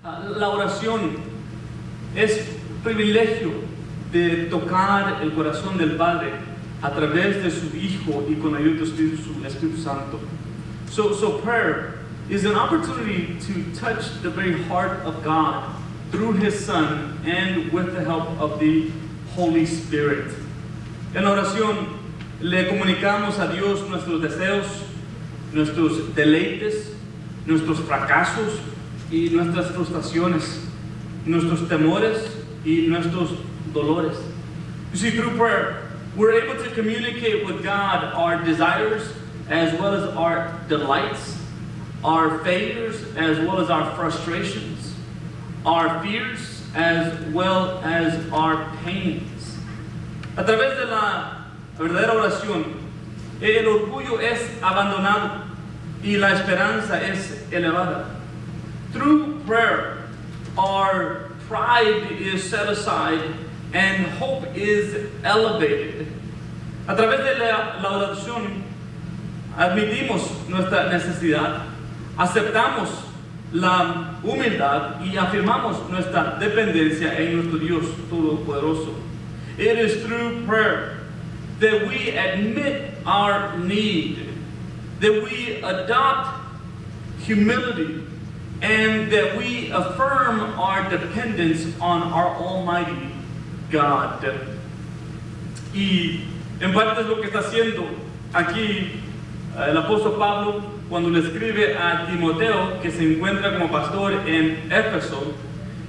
La oración es privilegio de tocar el corazón del Padre a través de su Hijo y con ayuda del Espíritu Santo. So prayer is an opportunity to touch the very heart of God through His Son and with the help of the Holy Spirit. En la oración le comunicamos a Dios nuestros deseos, nuestros deleites, nuestros fracasos y nuestras frustraciones, nuestros temores y nuestros dolores. You see, through prayer, we're able to communicate with God our desires as well as our delights, our failures as well as our frustrations, our fears as well as our pains. A través de la verdadera oración, el orgullo es abandonado y la esperanza es elevada. Through prayer, our pride is set aside and hope is elevated. A través de la oración, admitimos nuestra necesidad, aceptamos la humildad y afirmamos nuestra dependencia en nuestro Dios Todopoderoso. It is through prayer that we admit our need, that we adopt humility, and that we affirm our dependence on our Almighty God. Y en parte es lo que está haciendo aquí el apóstol Pablo cuando le escribe a Timoteo, que se encuentra como pastor en Éfeso,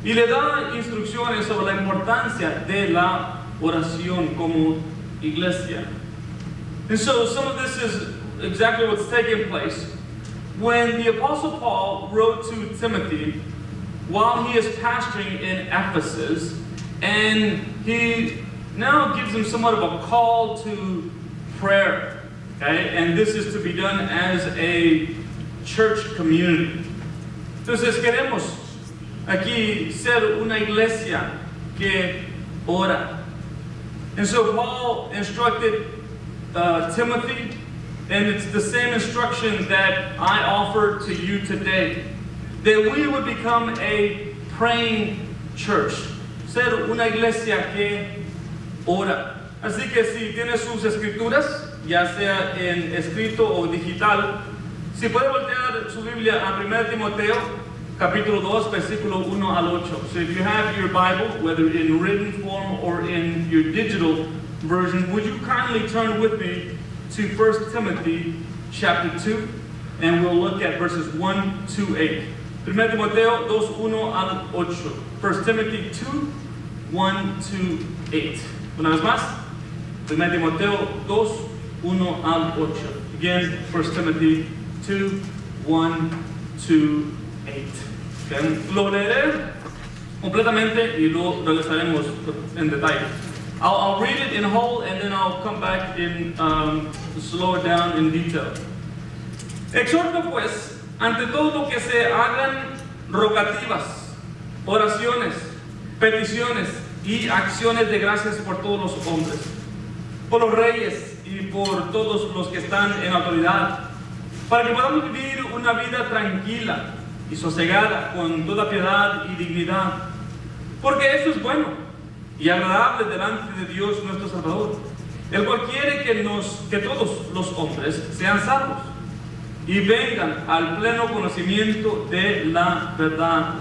y le da instrucciones sobre la importancia de la oración como iglesia. And so some of this is exactly what's taking place. When the Apostle Paul wrote to Timothy while he is pastoring in Ephesus, and he now gives him somewhat of a call to prayer. Okay? And this is to be done as a church community. Entonces queremos aquí ser una iglesia que ora. And so Paul instructed Timothy, and it's the same instruction that I offer to you today, that we would become a praying church, ser una iglesia que ora. Así que si tiene sus escrituras, ya sea en escrito o digital, si puede voltear su Biblia a 1 Timoteo, capítulo 2, versículo 1 al 8. So if you have your Bible, whether in written form or in your digital version, would you kindly turn with me to 1 Timothy chapter 2, and we'll look at verses 1 to 8. 1 Timoteo 2, 1 al 8. 1 Timothy 2, 1 to 8. Una vez más, 1 Timoteo 2, 1 al 8. Again, 1 Timothy 2, 1 to 8. Okay. Lo leeré completamente y lo regresaremos en detalle. I'll read it in whole and then I'll come back in slow it down in detail. Exhorto pues, ante todo lo que se hagan rogativas, oraciones, peticiones y acciones de gracias por todos los hombres, por los reyes y por todos los que están en autoridad, para que podamos vivir una vida tranquila y sosegada con toda piedad y dignidad, porque eso es bueno y agradable delante de Dios nuestro Salvador, el cual quiere que todos los hombres sean salvos y vengan al pleno conocimiento de la verdad,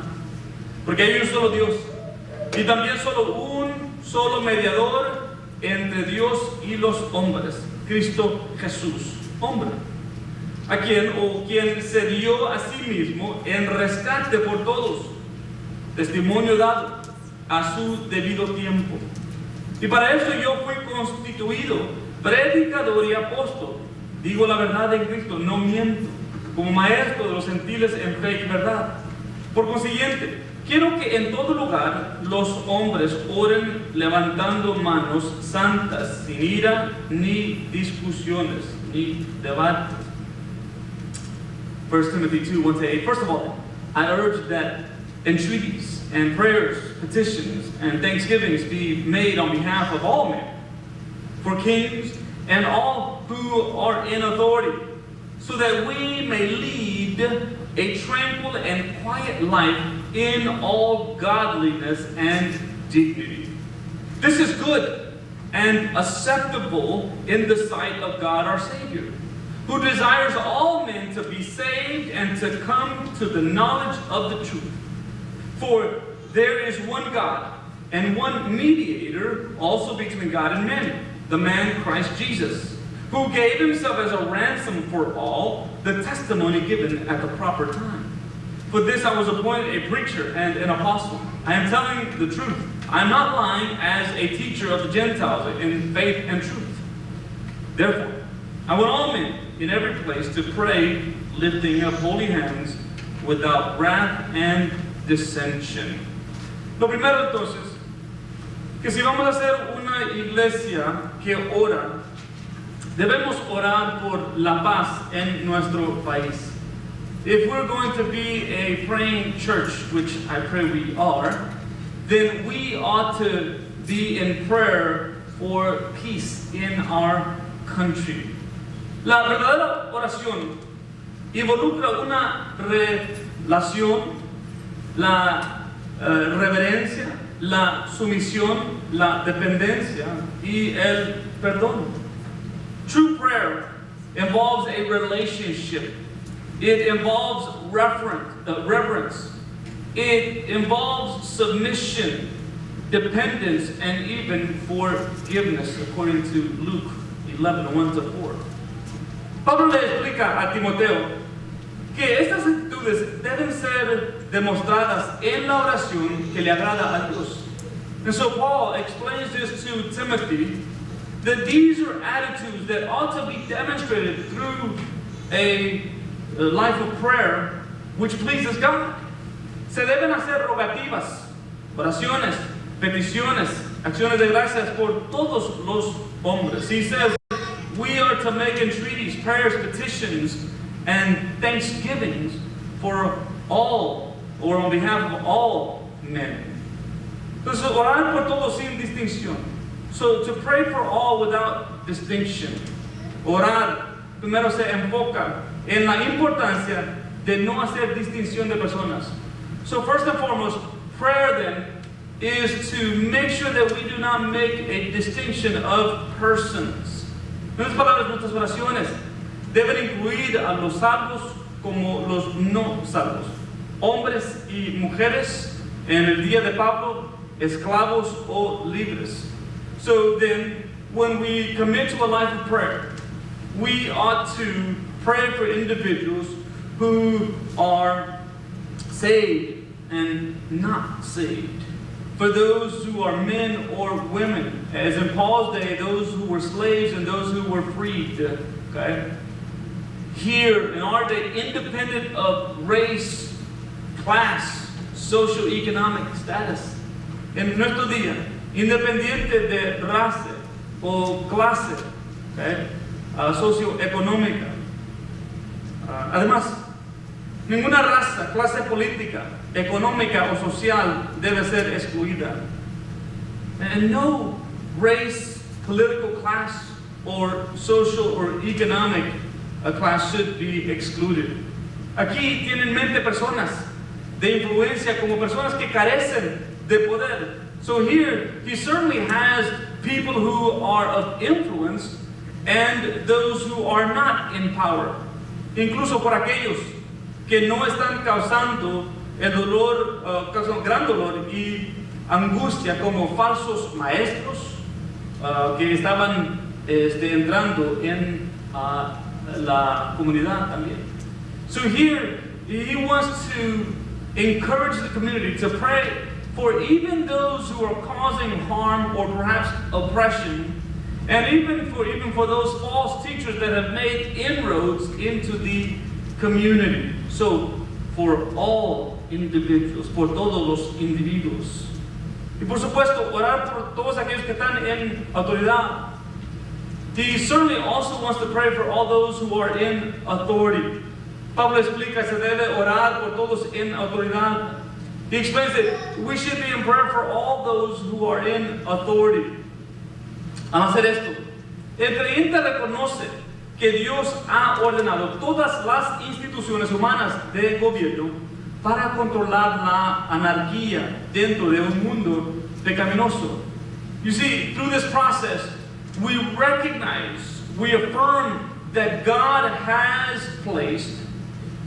porque hay un solo Dios y también un solo mediador entre Dios y los hombres, Cristo Jesús, hombre, a quien se dio a sí mismo en rescate por todos, testimonio dado a su debido tiempo. Y para eso yo fui constituido predicador y apóstol, digo la verdad en Cristo, no miento, como maestro de los gentiles en fe y verdad. Por consiguiente, quiero que en todo lugar los hombres oren levantando manos santas, sin ira ni discusiones ni debates. 1 Timothy 2, 1 to 8. First of all, I urge that entreaties and prayers, petitions, and thanksgivings be made on behalf of all men, for kings and all who are in authority, so that we may lead a tranquil and quiet life in all godliness and dignity. This is good and acceptable in the sight of God our Savior, who desires all men to be saved and to come to the knowledge of the truth. For there is one God and one mediator also between God and men, the man Christ Jesus, who gave himself as a ransom for all, the testimony given at the proper time. For this I was appointed a preacher and an apostle. I am telling the truth. I am not lying as a teacher of the Gentiles in faith and truth. Therefore, I want all men in every place to pray, lifting up holy hands without wrath and dissension. Lo primero entonces, que si vamos a ser una iglesia que ora, debemos orar por la paz en nuestro país. If we're going to be a praying church, which I pray we are, then we ought to be in prayer for peace in our country. La verdadera oración involucra una relación, la reverencia, la sumisión, la dependencia y el perdón. True prayer involves a relationship. It involves reverence. It involves submission, dependence, and even forgiveness, according to Luke 11:1-4. Pablo le explica a Timoteo que estas actitudes deben ser demostradas en la oración que le agrada a Dios. And so Paul explains this to Timothy, that these are attitudes that ought to be demonstrated through a life of prayer which pleases God. Se deben hacer rogativas, oraciones, peticiones, acciones de gracias por todos los hombres. He says we are to make entreaties, prayers, petitions, and thanksgivings for all, or on behalf of all men. Entonces, orar por todos sin distinción. So, to pray for all without distinction. Orar, primero se enfoca en la importancia de no hacer distinción de personas. So, first and foremost, prayer then is to make sure that we do not make a distinction of persons. En otras palabras, nuestras oraciones deben incluir a los salvos como los no salvos, hombres y mujeres, en el día de Pablo, esclavos o libres. So then, when we commit to a life of prayer, we ought to pray for individuals who are saved and not saved. For those who are men or women, as in Paul's day, those who were slaves and those who were freed. Okay? Here in our day, independent of race, class, socioeconomic status. En nuestro día, independiente de raza o clase, okay, socioeconómica. Además, ninguna raza, clase política, económica o social debe ser excluida. And no race, political class, or social or economic class should be excluded. Aquí tienen en mente personas de influencia como personas que carecen de poder. So here, he certainly has people who are of influence and those who are not in power. Incluso por aquellos que no están causando el dolor, causan gran dolor y angustia como falsos maestros que estaban entrando en la comunidad también. So here, he wants to encourage the community to pray for even those who are causing harm or perhaps oppression, and even for those false teachers that have made inroads into the community. So, for all individuals, por todos los individuos. Y por supuesto, orar por todos aquellos que están en autoridad. He certainly also wants to pray for all those who are in authority. Pablo explica, se debe orar por todos en autoridad. He explains that we should be in prayer for all those who are in authority. Al hacer esto, el creyente reconoce que Dios ha ordenado todas las instituciones humanas de gobierno para controlar la anarquía dentro de un mundo pecaminoso. You see, through this process, we recognize, we affirm that God has placed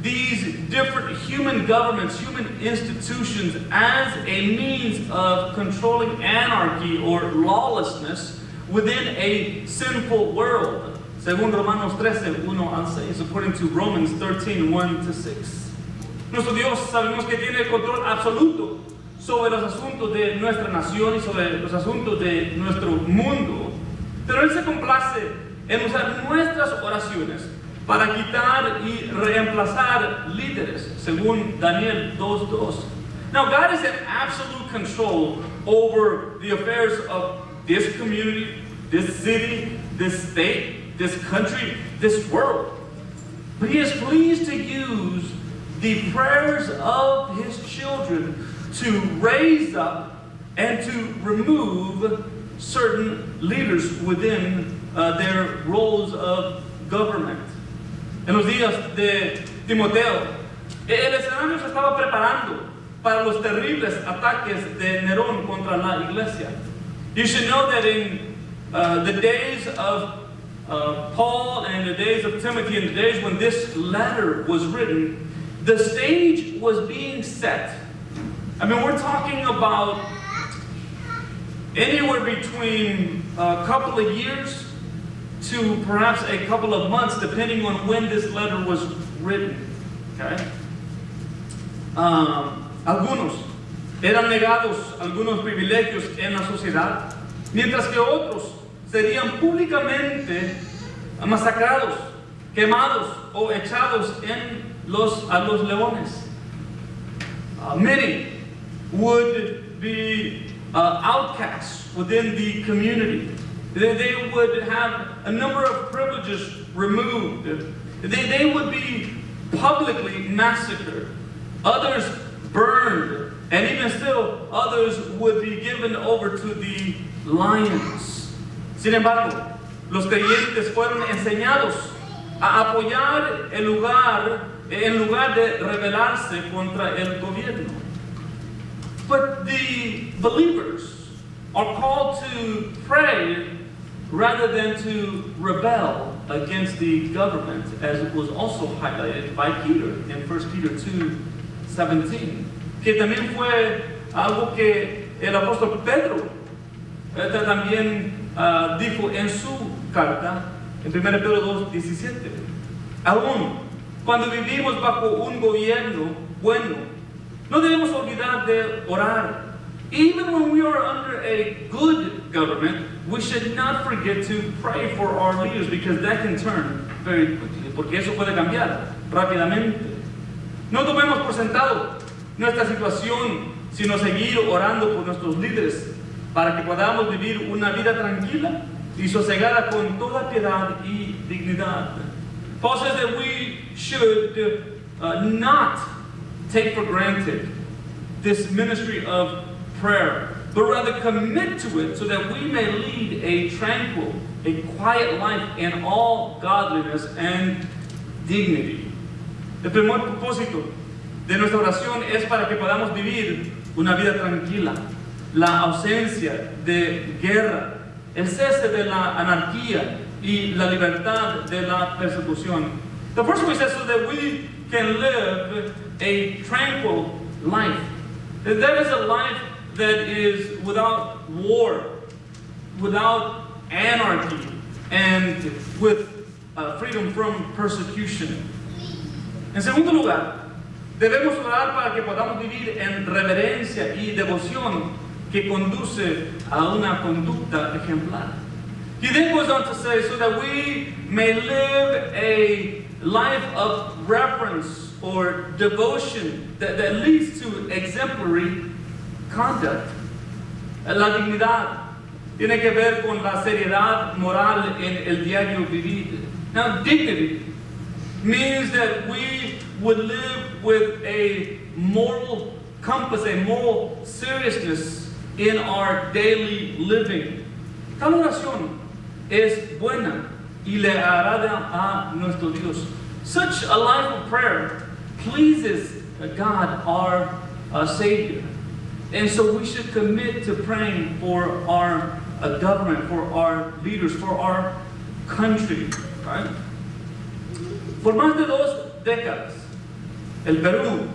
these different human governments, human institutions, as a means of controlling anarchy or lawlessness within a sinful world. Según Romanos 13, 1 al 6, according to Romans 13, 1 to 6. Nuestro Dios sabemos que tiene el control absoluto sobre los asuntos de nuestra nación y sobre los asuntos de nuestro mundo, pero Él se complace en usar nuestras oraciones para quitar y reemplazar líderes, según Daniel 2:2. Now, God is in absolute control over the affairs of this community, this city, this state, this country, this world. But He is pleased to use the prayers of His children to raise up and to remove certain leaders within their roles of government. En los días de Timoteo, el escenario se estaba preparando para los terribles ataques de Nerón contra la iglesia. You should know that in the days of Paul and the days of Timothy and the days when this letter was written, the stage was being set. I mean, we're talking about anywhere between a couple of years to perhaps a couple of months, depending on when this letter was written. Okay? Algunos eran negados algunos privilegios en la sociedad, mientras que otros serían públicamente masacrados, quemados o echados a los leones. Many would be outcasts within the community. They would have a number of privileges removed. They would be publicly massacred. Others burned. And even still, others would be given over to the lions. Sin embargo, los creyentes fueron enseñados a apoyar en lugar de rebelarse contra el gobierno. But the believers are called to pray rather than to rebel against the government, as it was also highlighted by Peter in 1 Peter 2:17, que también fue algo que el apóstol Pedro también dijo en su carta en 1 Pedro 2:17. Aún cuando vivimos bajo un gobierno bueno, no debemos olvidar de orar. Even when we are under a good government, we should not forget to pray for our leaders, because that can turn very quickly, porque eso puede cambiar rápidamente. No tomemos por sentado nuestra situación, sino seguir orando por nuestros líderes para que podamos vivir una vida tranquila y sosegada con toda piedad y dignidad. Paul says that we should not take for granted this ministry of prayer, but rather commit to it so that we may lead a tranquil, a quiet life in all godliness and dignity. El primer propósito de nuestra oración es para que podamos vivir una vida tranquila, la ausencia de guerra, el cese de la anarquía y la libertad de la persecución. The first one says so that we can live a tranquil life. That is a life that is without war, without anarchy, and with freedom from persecution. En segundo lugar, debemos orar para que podamos vivir en reverencia y devoción que conduce a una conducta ejemplar. He then goes on to say, so that we may live a life of reverence or devotion that leads to exemplary conduct. La dignidad tiene que ver con la seriedad moral en el diario vivir. Now, dignity means that we would live with a moral compass, a moral seriousness in our daily living. Tal oración es buena y le agrada a nuestro Dios. Such a life of prayer pleases God, our Savior. And so we should commit to praying for our government, for our leaders, for our country. Right? Por más de 2 décadas, el Perú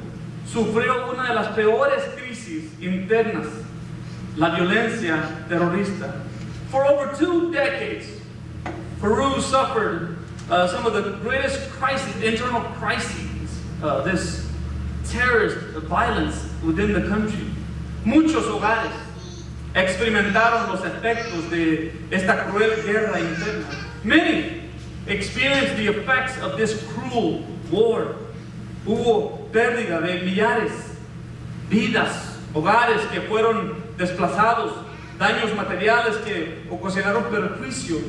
sufrió una de las peores crisis internas, la violencia terrorista. For over 2 decades, Peru suffered some of the greatest crises, internal crises, this terrorist violence within the country. Muchos hogares experimentaron los efectos de esta cruel guerra interna. Many experienced the effects of this cruel war. Hubo pérdida de millares, vidas, hogares que fueron desplazados, daños materiales que ocasionaron perjuicio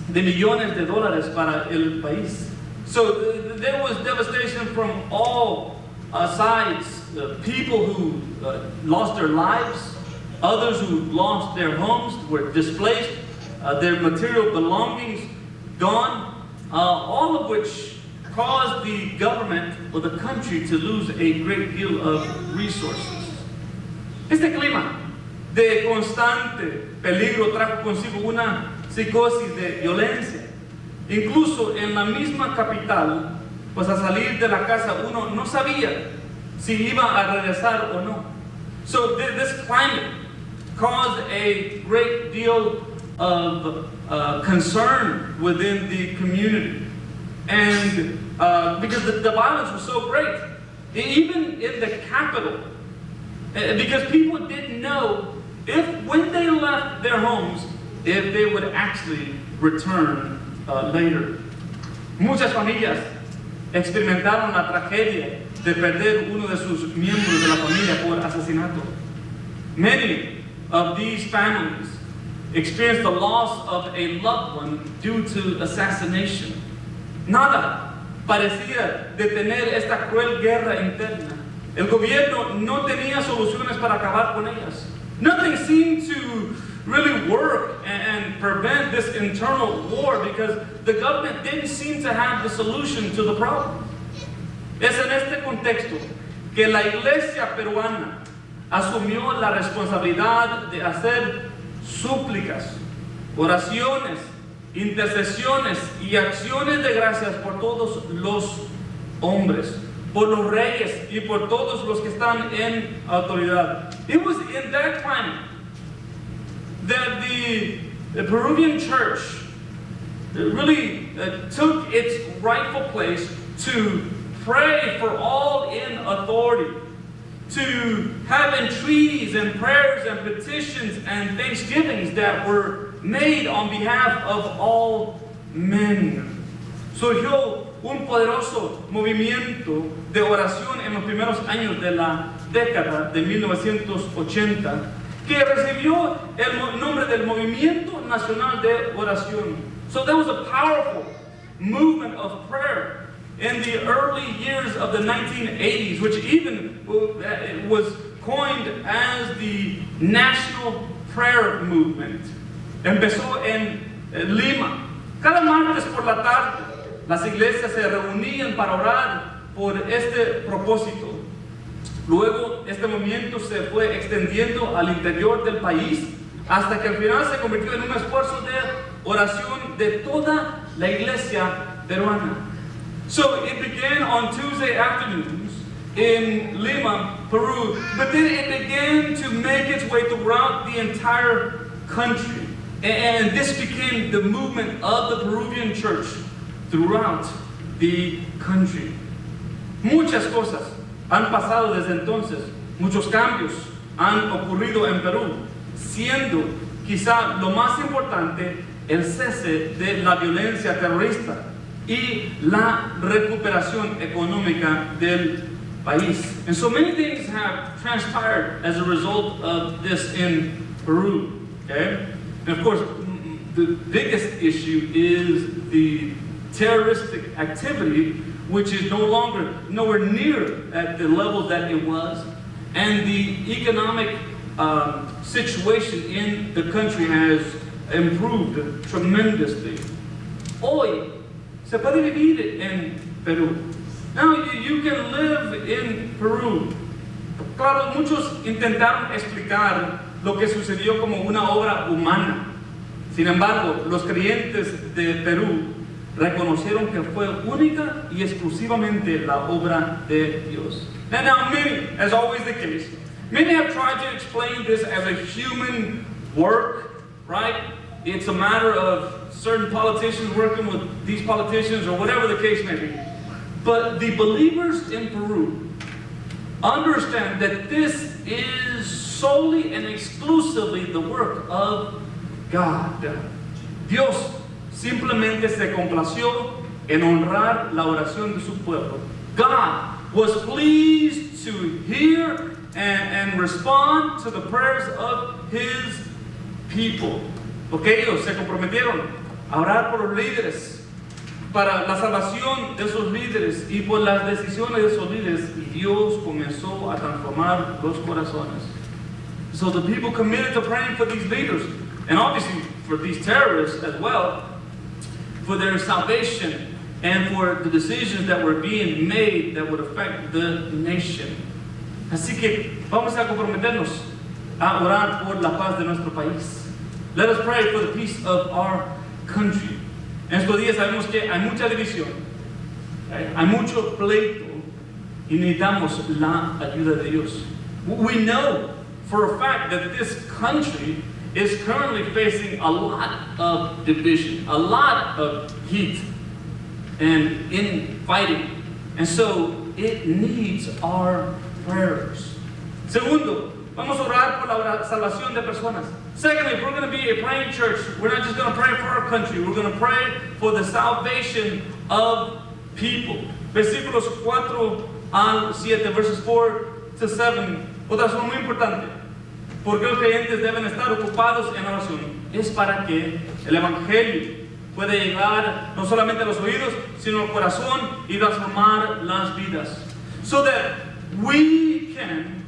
de millones de dólares para el país. So there was devastation from all sides. People who lost their lives, others who lost their homes, were displaced, their material belongings gone, all of which caused the government or the country to lose a great deal of resources. Este clima de constante peligro trajo consigo una psicosis de violencia. Incluso en la misma capital, pues al salir de la casa uno no sabía si iba a regresar o no. So this climate caused a great deal of concern within the community. And because the violence was so great, even in the capital, because people didn't know if when they left their homes, if they would actually return later. Muchas familias experimentaron la tragedia de perder uno de sus miembros de la familia por asesinato. Many of these families experienced the loss of a loved one due to assassination. Nada parecía detener esta cruel guerra interna. El gobierno no tenía soluciones para acabar con ellas. Nothing seemed to really work and prevent this internal war because the government didn't seem to have the solution to the problem. Es en este contexto que la iglesia peruana asumió la responsabilidad de hacer súplicas, oraciones, intercesiones y acciones de gracias por todos los hombres, por los reyes y por todos los que están en autoridad. It was in that climate that the Peruvian church really took its rightful place to pray for all in authority, to have entreaties and prayers and petitions and thanksgivings that were made on behalf of all men. Surgió un poderoso movimiento de oración en los primeros años de la década de 1980 que recibió el nombre del Movimiento Nacional de Oración. So there was a powerful movement of prayer in the early years of the 1980s, which even was coined as the National Prayer Movement. Empezó en Lima. Cada martes por la tarde, las iglesias se reunían para orar por este propósito. Luego, este movimiento se fue extendiendo al interior del país hasta que al final se convirtió en un esfuerzo de oración de toda la iglesia peruana. So it began on Tuesday afternoons in Lima, Peru, but then it began to make its way throughout the entire country. And this became the movement of the Peruvian church throughout the country. Muchas cosas han pasado desde entonces. Muchos cambios han ocurrido en Perú, siendo quizá lo más importante el cese de la violencia terrorista y la recuperación económica del país. And so many things have transpired as a result of this in Peru. Okay? And of course, the biggest issue is the terroristic activity, which is nowhere near at the level that it was, and the economic situation in the country has improved tremendously. hoy se puede vivir en Perú. Now you can live in Peru. Claro, muchos intentaron explicar lo que sucedió como una obra humana. Sin embargo, los creyentes de Perú reconocieron que fue única y exclusivamente la obra de Dios. And now many, as always the case, many have tried to explain this as a human work, right? It's a matter of certain politicians working with these politicians or whatever the case may be. But the believers in Peru understand that this is solely and exclusively the work of God. Dios simplemente se complació en honrar la oración de su pueblo. God was pleased to hear and respond to the prayers of His people. Porque ellos se comprometieron a orar por los líderes, para la salvación de esos líderes y por las decisiones de esos líderes, y Dios comenzó a transformar los corazones. So the people committed to praying for these leaders, and obviously for these terrorists as well, for their salvation and for the decisions that were being made that would affect the nation. Así que vamos a comprometernos a orar por la paz de nuestro país. Let us pray for the peace of our country. En estos días sabemos que hay mucha división, hay mucho pleito y necesitamos la ayuda de Dios. We know for a fact that this country is currently facing a lot of division, a lot of heat and infighting, and so it needs our prayers. Segundo, vamos a orar por la salvación de personas. Secondly, if we're going to be a praying church, we're not just going to pray for our country, we're going to pray for the salvation of people. Versículos 4 al 7, verses 4 to 7. Otra razón muy importante, porque los creyentes deben estar ocupados en la oración, es para que el evangelio pueda llegar no solamente a los oídos, sino al corazón y transformar las vidas. So that we can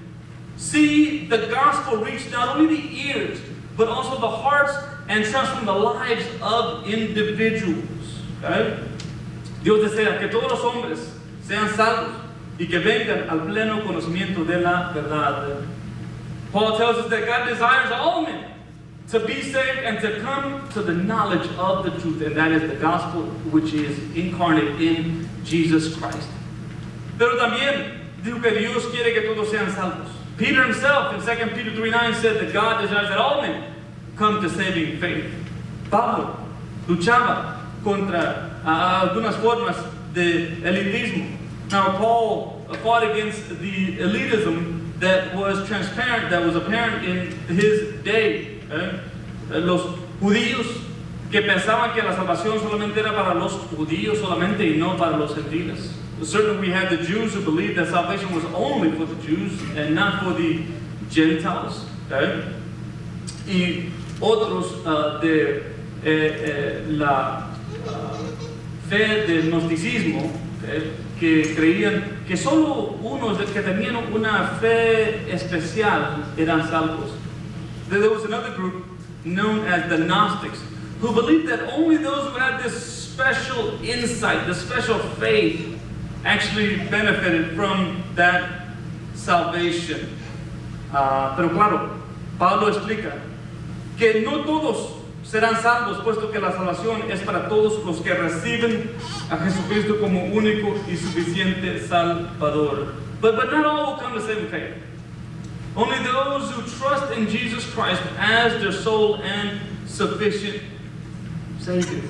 see the gospel reach not only the ears, but also the hearts and transform the lives of individuals. Okay? Dios desea que todos los hombres sean salvos y que vengan al pleno conocimiento de la verdad. Paul tells us that God desires all men to be saved and to come to the knowledge of the truth, and that is the gospel which is incarnate in Jesus Christ. Pero también dijo que Dios quiere que todos sean salvos. Peter himself in 2 Peter 3:9 said that God desires that all men come to saving faith. Pablo luchaba contra algunas formas de elitismo. Now Paul fought against the elitism that was transparent, that was apparent in his day. Los judíos que pensaban que la salvación solamente era para los judíos solamente y no para los gentiles. Certainly we had the Jews who believed that salvation was only for the Jews and not for the Gentiles. Okay? Y otros de la fe del gnosticismo, que creían que solo unos que tenían una fe especial eran salvos. There was another group known as the Gnostics who believed that only those who had this special insight, this special faith, actually benefited from that salvation. Pero claro, Pablo explica que no todos serán salvos, puesto que la salvación es para todos los que reciben a Jesucristo como único y suficiente Salvador. But not all will come to saving faith. Only those who trust in Jesus Christ as their sole and sufficient Savior.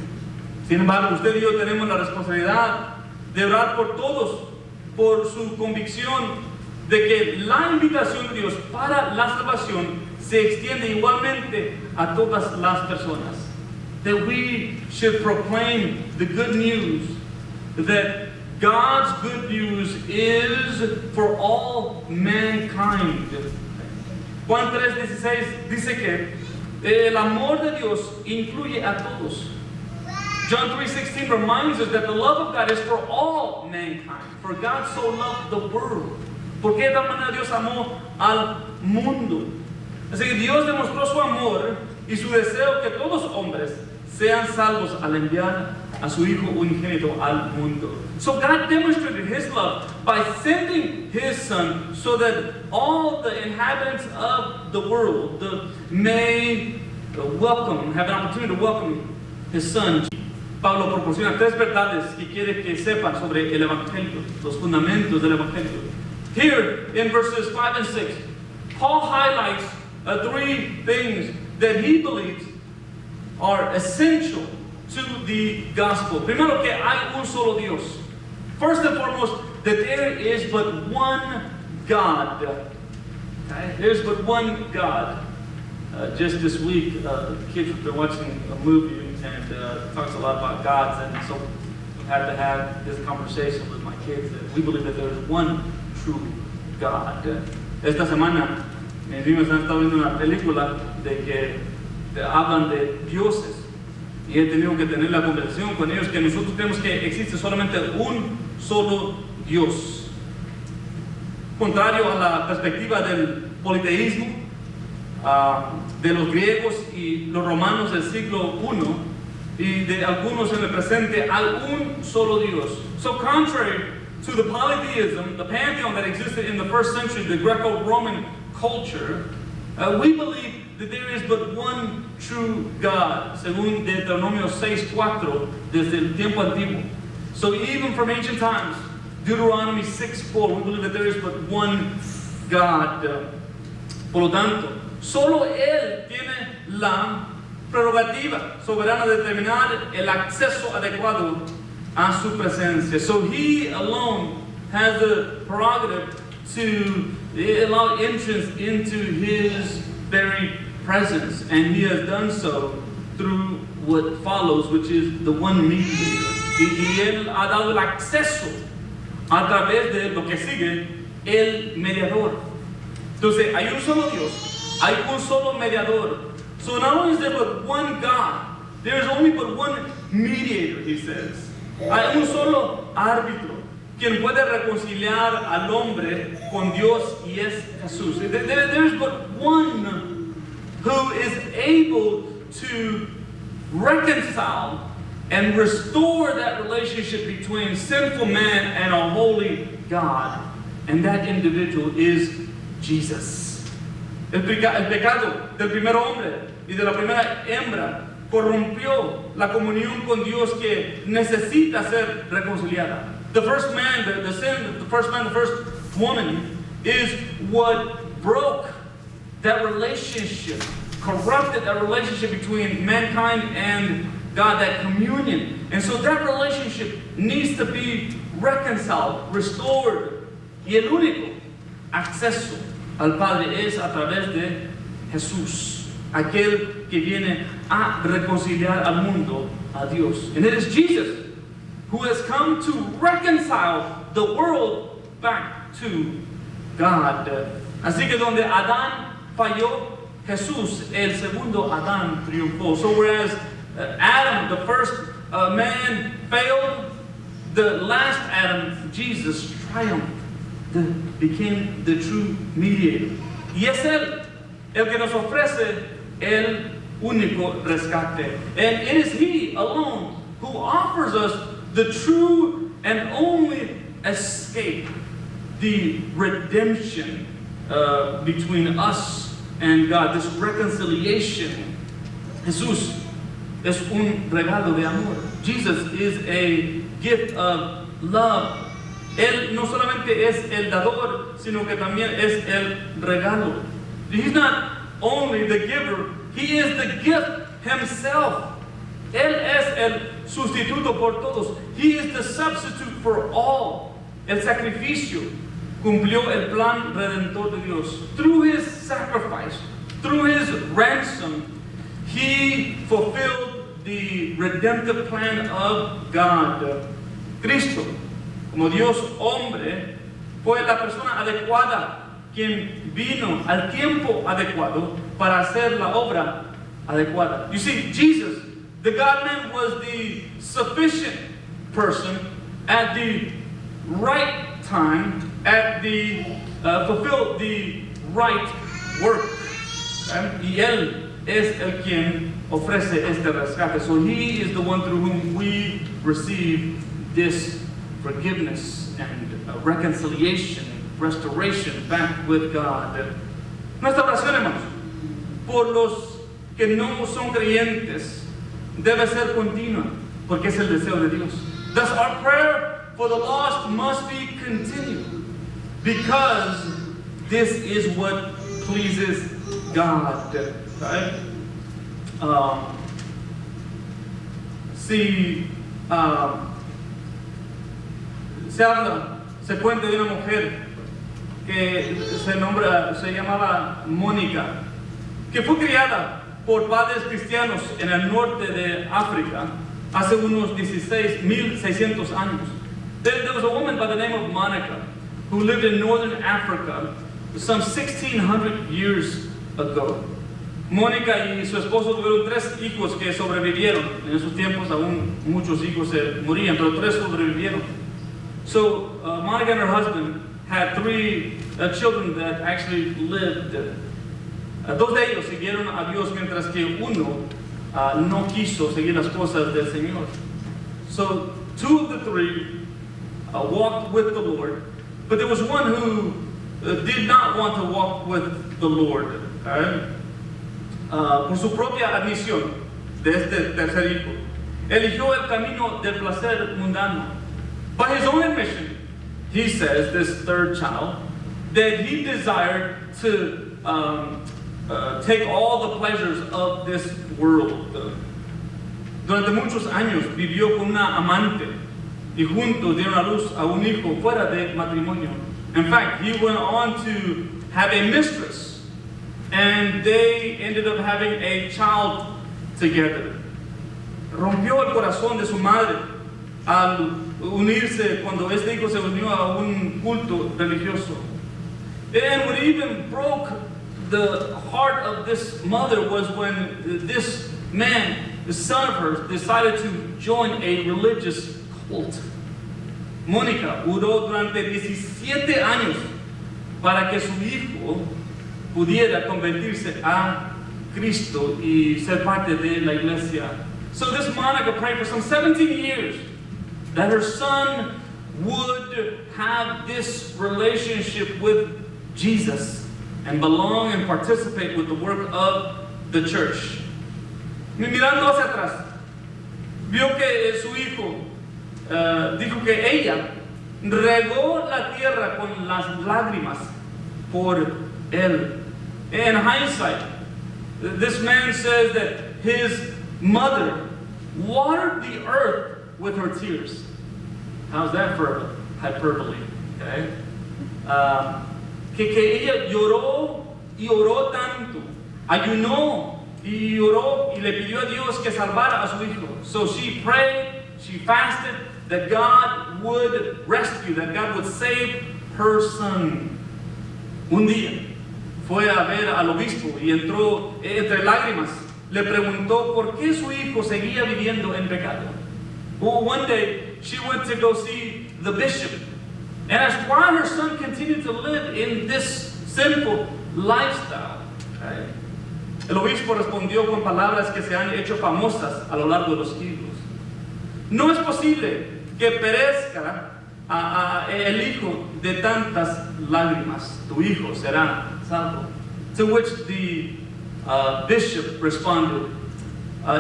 Sin embargo, usted y yo tenemos la responsabilidad de orar por todos, por su convicción de que la invitación de Dios para la salvación se extiende igualmente a todas las personas. That we should proclaim the good news, that God's good news is for all mankind. Juan 3:16 dice que el amor de Dios incluye a todos. John 3:16 reminds us that the love of God is for all mankind. For God so loved the world. Porque de tal manera Dios amó al mundo. Así que Dios demostró su amor y su deseo que todos los hombres sean salvos al enviar a su Hijo unigénito al mundo. So God demonstrated His love by sending His Son so that all the inhabitants of the world may have an opportunity to welcome His Son. Pablo proporciona tres verdades que quiere que sepan sobre el Evangelio, los fundamentos del Evangelio. Here in verses 5 and 6, Paul highlights three things that he believes are essential to the gospel. Primero, que hay un solo Dios. First and foremost, that there is but one God. Okay? There's but one God. Just this week, the kids have been watching a movie and it talks a lot about gods, and so I had to have this conversation with my kids that we believe that there is one true God. Esta semana, mis niños han estado viendo una película de que hablan de dioses. Y he tenido que tener la conversación con ellos que nosotros creemos que existe solamente un solo Dios. Contrario a la perspectiva del politeísmo de los griegos y los romanos del siglo I y de algunos en el presente, al un solo Dios. So contrary to the polytheism, the pantheon that existed in the first century, the Greco-Roman culture, we believe that there is but one true God, según Deuteronomio 6:4, desde el tiempo antiguo. So even from ancient times, Deuteronomy 6:4, we believe that there is but one God. Por lo tanto, solo Él tiene la prerrogativa soberana de determinar el acceso adecuado a su presencia. So He alone has the prerogative to allow entrance into His very presence, and He has done so through what follows, which is the one mediator. Y Él ha dado el acceso a través de lo que sigue, el mediador. Entonces, hay un solo Dios, hay un solo mediador. So not only is there but one God, there is only but one mediator, he says. Hay un solo árbitro quien puede reconciliar al hombre con Dios, y es Jesús. There is but one who is able to reconcile and restore that relationship between sinful man and a holy God. And that individual is Jesus. El pecado del primer hombre y de la primera hembra corrompió la comunión con Dios que necesita ser reconciliada. The first man, the sin, the first man, the first woman is what broke that relationship, corrupted that relationship between mankind and God, that communion. And so that relationship needs to be reconciled, restored. Y el único acceso al Padre es a través de Jesús, aquel que viene a reconciliar al mundo a Dios. And it is Jesus who has come to reconcile the world back to God. Así que donde Adán falló, Jesús, el segundo Adán, triunfó. So whereas Adam, the first man, failed, the last Adam, Jesus, triumphed, became the true mediator. Y es Él el que nos ofrece el único rescate. And it is He alone who offers us the true and only escape, the redemption between us and God, this reconciliation. Jesús es un regalo de amor. Jesus is a gift of love. Él no solamente es el dador, sino que también es el regalo. He's not only the giver, He is the gift Himself. Él es el sustituto por todos. He is the substitute for all. El sacrificio cumplió el plan redentor de Dios. Through His sacrifice, through His ransom, He fulfilled the redemptive plan of God. Cristo, como Dios hombre, fue la persona adecuada quien vino al tiempo adecuado para hacer la obra adecuada. You see, Jesus, the God-man, was the sufficient person at the right time, fulfilled the right work. Y Él es el quien ofrece este rescate. So he is the one through whom we receive this forgiveness and reconciliation, restoration back with God. Nuestra oración, hermanos, por los que no son creyentes, debe ser continua, porque es el deseo de Dios. Thus, our prayer for the lost must be continued, because this is what pleases God. Right? Se cuenta de una mujer que se llamaba Mónica, que fue criada por padres cristianos en el norte de África hace unos 1600 años. There was a woman by the name of Monica who lived in northern Africa some 1600 years ago. Mónica y su esposo tuvieron 3 hijos que sobrevivieron. En esos tiempos aún muchos hijos se morían, pero 3 sobrevivieron. So Monica and her husband had 3 children that actually lived. 2 de ellos siguieron a Dios, mientras que uno no quiso seguir las cosas del Señor. So 2 of the 3 walked with the Lord, but there was one who did not want to walk with the Lord. Por su propia admisión de este tercer hijo, eligió el camino del placer mundano. By his own admission, he says, this third child, that he desired to take all the pleasures of this world. Durante muchos años vivió con una amante y juntos dieron a luz a un hijo fuera de matrimonio. In fact, he went on to have a mistress, and they ended up having a child together. Rompió el corazón de su madre al unirse, cuando este hijo se unió a un culto religioso. And what even broke the heart of this mother was when this man, the son of hers, decided to join a religious cult. Mónica duró durante 17 años para que su hijo pudiera convertirse a Cristo y ser parte de la iglesia. So this Monica prayed for some 17 years that her son would have this relationship with Jesus and belong and participate with the work of the church. Mirando hacia atrás, vio que su hijo dijo que ella regó la tierra con las lágrimas por él. In hindsight, this man says that his mother watered the earth with her tears. How's that for hyperbole? Okay? Que ella lloró y oró tanto, ayunó y oró y le pidió a Dios que salvara a su hijo. So she prayed, she fasted, that God would rescue, that God would save her son. Un día fue a ver al obispo y entró entre lágrimas. Le preguntó por qué su hijo seguía viviendo en pecado. Well, one day she went to go see the bishop and asked why her son continued to live in this sinful lifestyle. Okay? El obispo respondió con palabras que se han hecho famosas a lo largo de los siglos. No es posible que perezca el hijo de tantas lágrimas. Tu hijo será salvo. To which the bishop responded,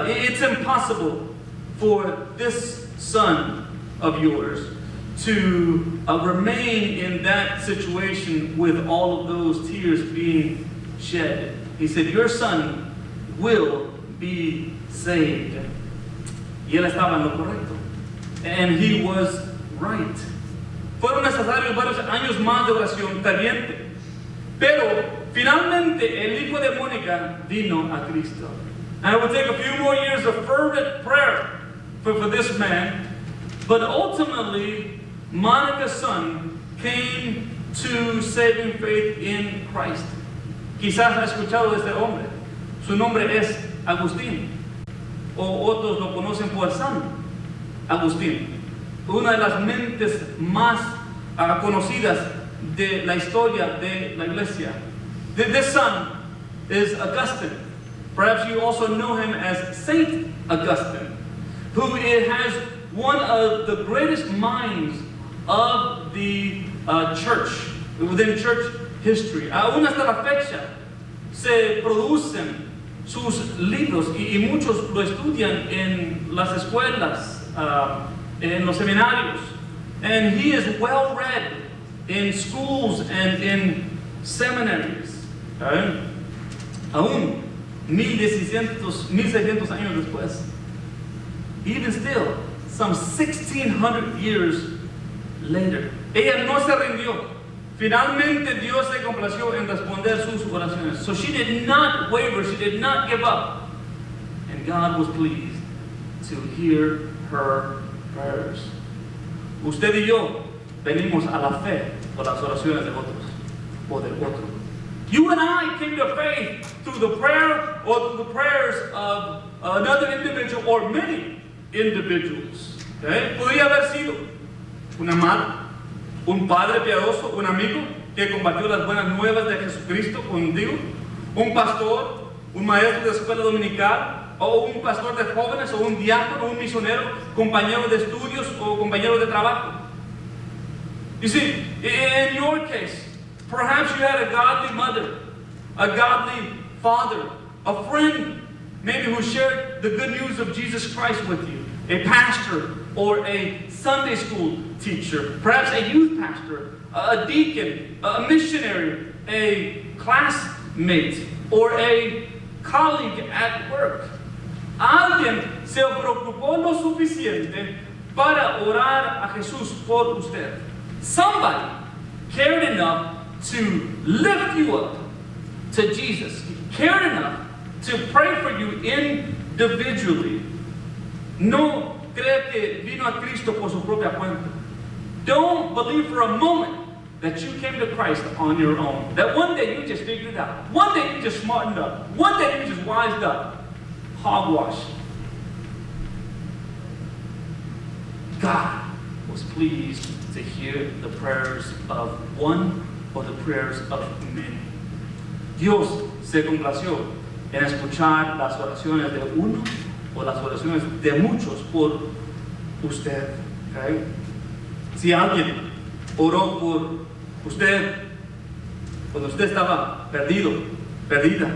it's impossible for this son of yours to remain in that situation with all of those tears being shed. He said, your son will be saved. Y él estaba en lo correcto. And he was right. Fueron necesarios varios años más de oración ferviente. Pero finalmente el hijo de Mónica vino a Cristo. And it would take a few more years of fervent prayer for this man. But ultimately, Monica's son came to saving faith in Christ. Quizás ha escuchado de este hombre. Su nombre es Agustín. O otros lo conocen por San Agustín. Una de las mentes más conocidas de la historia de la iglesia. This son is Augustine. Perhaps you also know him as Saint Augustine, who has one of the greatest minds of the church, within church history. Aún hasta la fecha se producen sus libros y muchos lo estudian en las escuelas, en los seminarios. And he is well read in schools and in seminaries. Aún 1600 años después, even still, some 1600 years later, ella no se rindió. Finalmente Dios se complació en responder sus oraciones. So she did not waver, she did not give up. And God was pleased to hear her prayers. Usted y yo venimos a la fe por las oraciones de otros o del otro. You and I came to faith through the prayer or through the prayers of another individual or many individuals. Okay? Podría haber sido una madre, un padre piadoso, un amigo que compartió las buenas nuevas de Jesucristo contigo, un pastor, un maestro de escuela dominical, o un pastor de jóvenes, o un diácono, un misionero, compañero de estudios o compañero de trabajo. You see, in your case, perhaps you had a godly mother, a godly father, a friend, maybe who shared the good news of Jesus Christ with you, a pastor or a Sunday school teacher, perhaps a youth pastor, a deacon, a missionary, a classmate, or a colleague at work. Alguien se preocupó lo suficiente para orar a Jesús por usted. Somebody cared enough to lift you up to Jesus, cared enough to pray for you individually. No cree que vino a Cristo por su propia cuenta. Don't believe for a moment that you came to Christ on your own. That one day you just figured it out. One day you just smartened up. One day you just wised up. Hogwash. God was pleased to hear the prayers of one or the prayers of many. Dios se complació en escuchar las oraciones de uno o las oraciones de muchos por usted. Okay? Si alguien oró por usted cuando usted estaba perdido, perdida,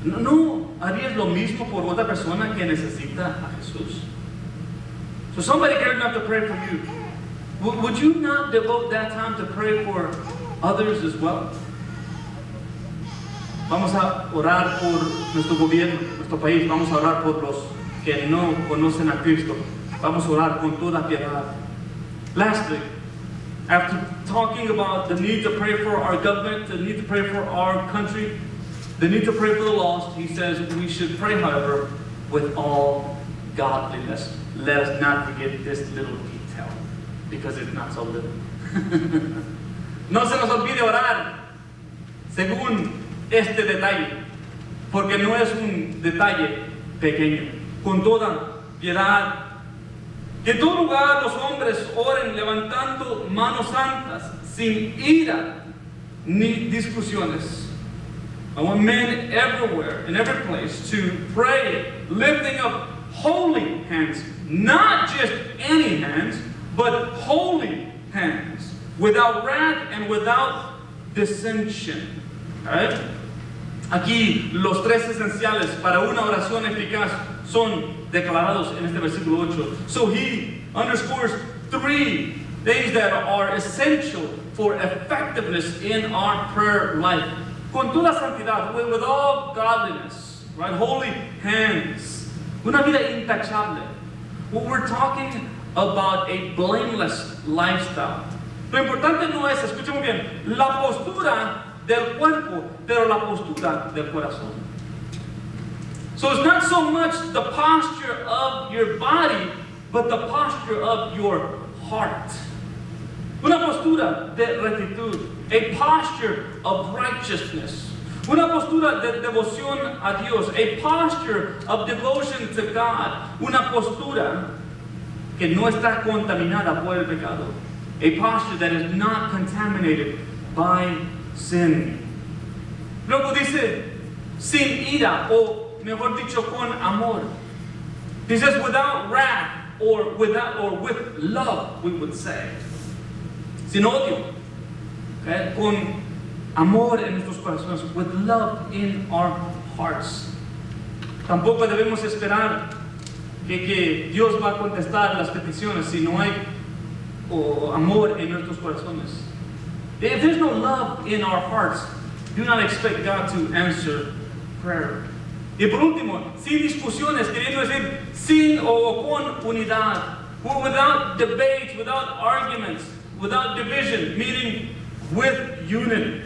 ¿no harías lo mismo por otra persona que necesita a Jesús? So somebody cared enough to pray for you. Would you not devote that time to pray for others as well? Vamos a orar por nuestro gobierno, nuestro país. Vamos a orar por los que no conocen a Cristo. Vamos a orar con toda piedad. Lastly, after talking about the need to pray for our government, the need to pray for our country, the need to pray for the lost, he says we should pray, however, with all godliness. Let us not forget this little detail, because it's not so little. No se nos olvide orar según este detalle, porque no es un detalle pequeño. Con toda piedad, que en todo lugar los hombres oren levantando manos santas, sin ira ni discusiones. I want men everywhere, in every place, to pray, lifting up holy hands, not just any hands, but holy hands, without wrath and without dissension. Right? Aquí los tres esenciales para una oración eficaz son declarados en este versículo 8. So he underscores three things that are essential for effectiveness in our prayer life. Con toda santidad, with all godliness, right? Holy hands. Una vida intachable. Well, we're talking about a blameless lifestyle. Lo importante no es, escuchen muy bien, la postura del cuerpo, pero la postura del corazón. So it's not so much the posture of your body, but the posture of your heart. Una postura de rectitud, a posture of righteousness. Una postura de devoción a Dios, a posture of devotion to God. Una postura que no está contaminada por el pecado. A posture that is not contaminated by sin. Luego dice, sin ira, o mejor dicho, con amor. He says, without wrath, or with love, we would say. Sin odio. Okay? Con amor en nuestros corazones. With love in our hearts. Tampoco debemos esperar que Dios va a contestar las peticiones si no hay amor en nuestros corazones. If there's no love in our hearts, do not expect God to answer prayer. Y por último, sin discusiones, queriendo decir sin o con unidad. Without debates, without arguments, without division, meaning with unity.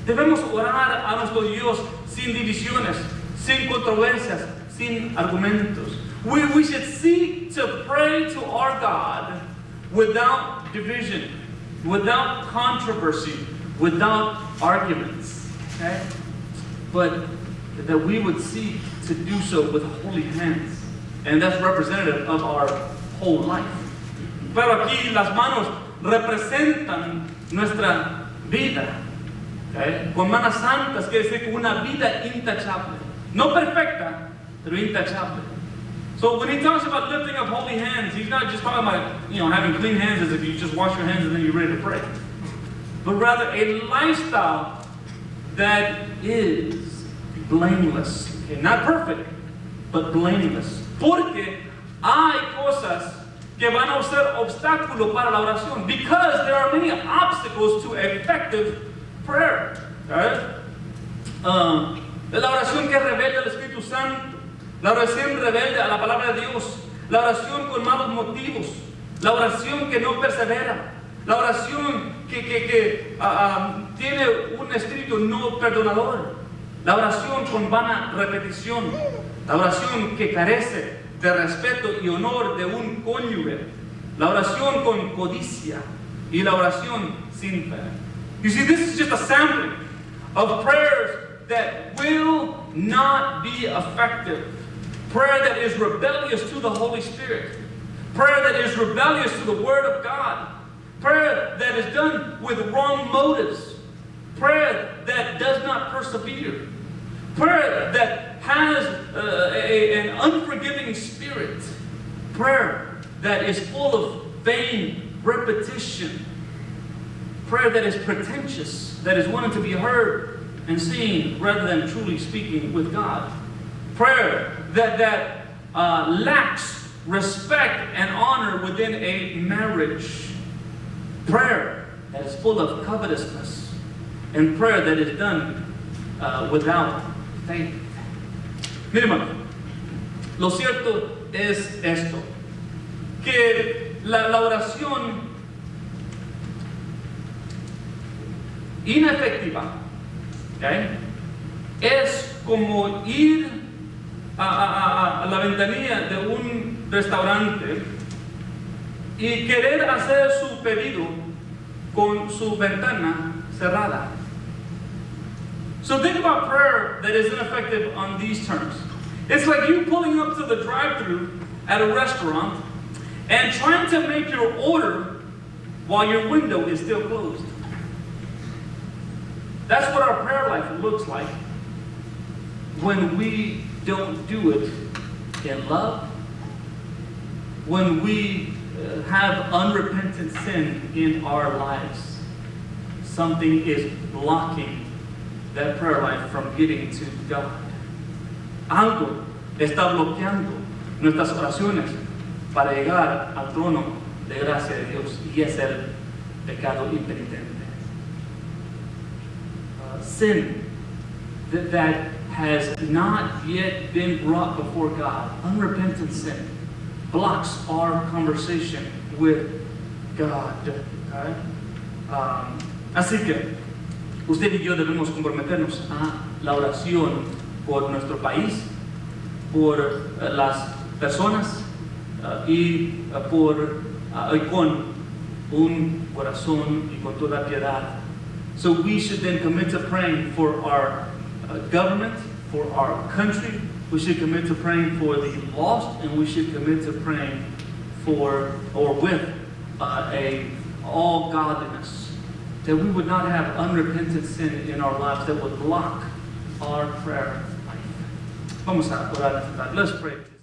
Debemos orar a nuestro Dios sin divisiones, sin controversias, sin argumentos. We should seek to pray to our God without division, without controversy, without arguments. Okay? But that we would seek to do so with holy hands. And that's representative of our whole life. Pero aquí las manos representan nuestra vida. Okay? Con manos santas quiere decir con una vida intachable. No perfecta, pero intachable. So when he talks about lifting up holy hands, he's not just talking about, having clean hands as if you just wash your hands and then you're ready to pray. But rather a lifestyle that is blameless. Okay? Not perfect, but blameless. Porque hay cosas que van a ser obstáculo para la oración. Because there are many obstacles to effective prayer. Okay? La oración que rebelde al Espíritu Santo. La oración rebelde a la palabra de Dios. La oración con malos motivos. La oración que no persevera. La oración que tiene un espíritu no perdonador. La oración con vana repetición. La oración que carece de respeto y honor de un cónyuge. La oración con codicia. Y la oración sin fe. You see, this is just a sampling of prayers that will not be effective. Prayer that is rebellious to the Holy Spirit. Prayer that is rebellious to the Word of God. Prayer that is done with wrong motives. Prayer that does not persevere. Prayer that has an unforgiving spirit. Prayer that is full of vain repetition. Prayer that is pretentious, that is wanting to be heard and seen rather than truly speaking with God. Prayer that lacks respect and honor within a marriage. Prayer that is full of covetousness. And prayer that is done without faith. Mire, hermano, lo cierto es esto, que la oración inefectiva, ¿okay? Es como ir a la ventanilla de un restaurante y querer hacer su pedido con su ventana cerrada. So think about prayer that is ineffective on these terms. It's like you pulling up to the drive-thru at a restaurant and trying to make your order while your window is still closed. That's what our prayer life looks like when we don't do it in love, when we have unrepentant sin in our lives. Something is blocking that prayer life from getting to God. Algo está bloqueando nuestras oraciones para llegar al trono de gracia de Dios, y es el pecado impenitente. Sin that has not yet been brought before God, unrepentant sin, blocks our conversation with God. Okay? Así que usted y yo debemos comprometernos a la oración por nuestro país, por las personas y con un corazón y con toda piedad. So we should then commit to praying for our government, for our country. We should commit to praying for the lost, and we should commit to praying for or with all godliness. That we would not have unrepentant sin in our lives that would block our prayer life. Vamos a orar esta tarde. Let's pray.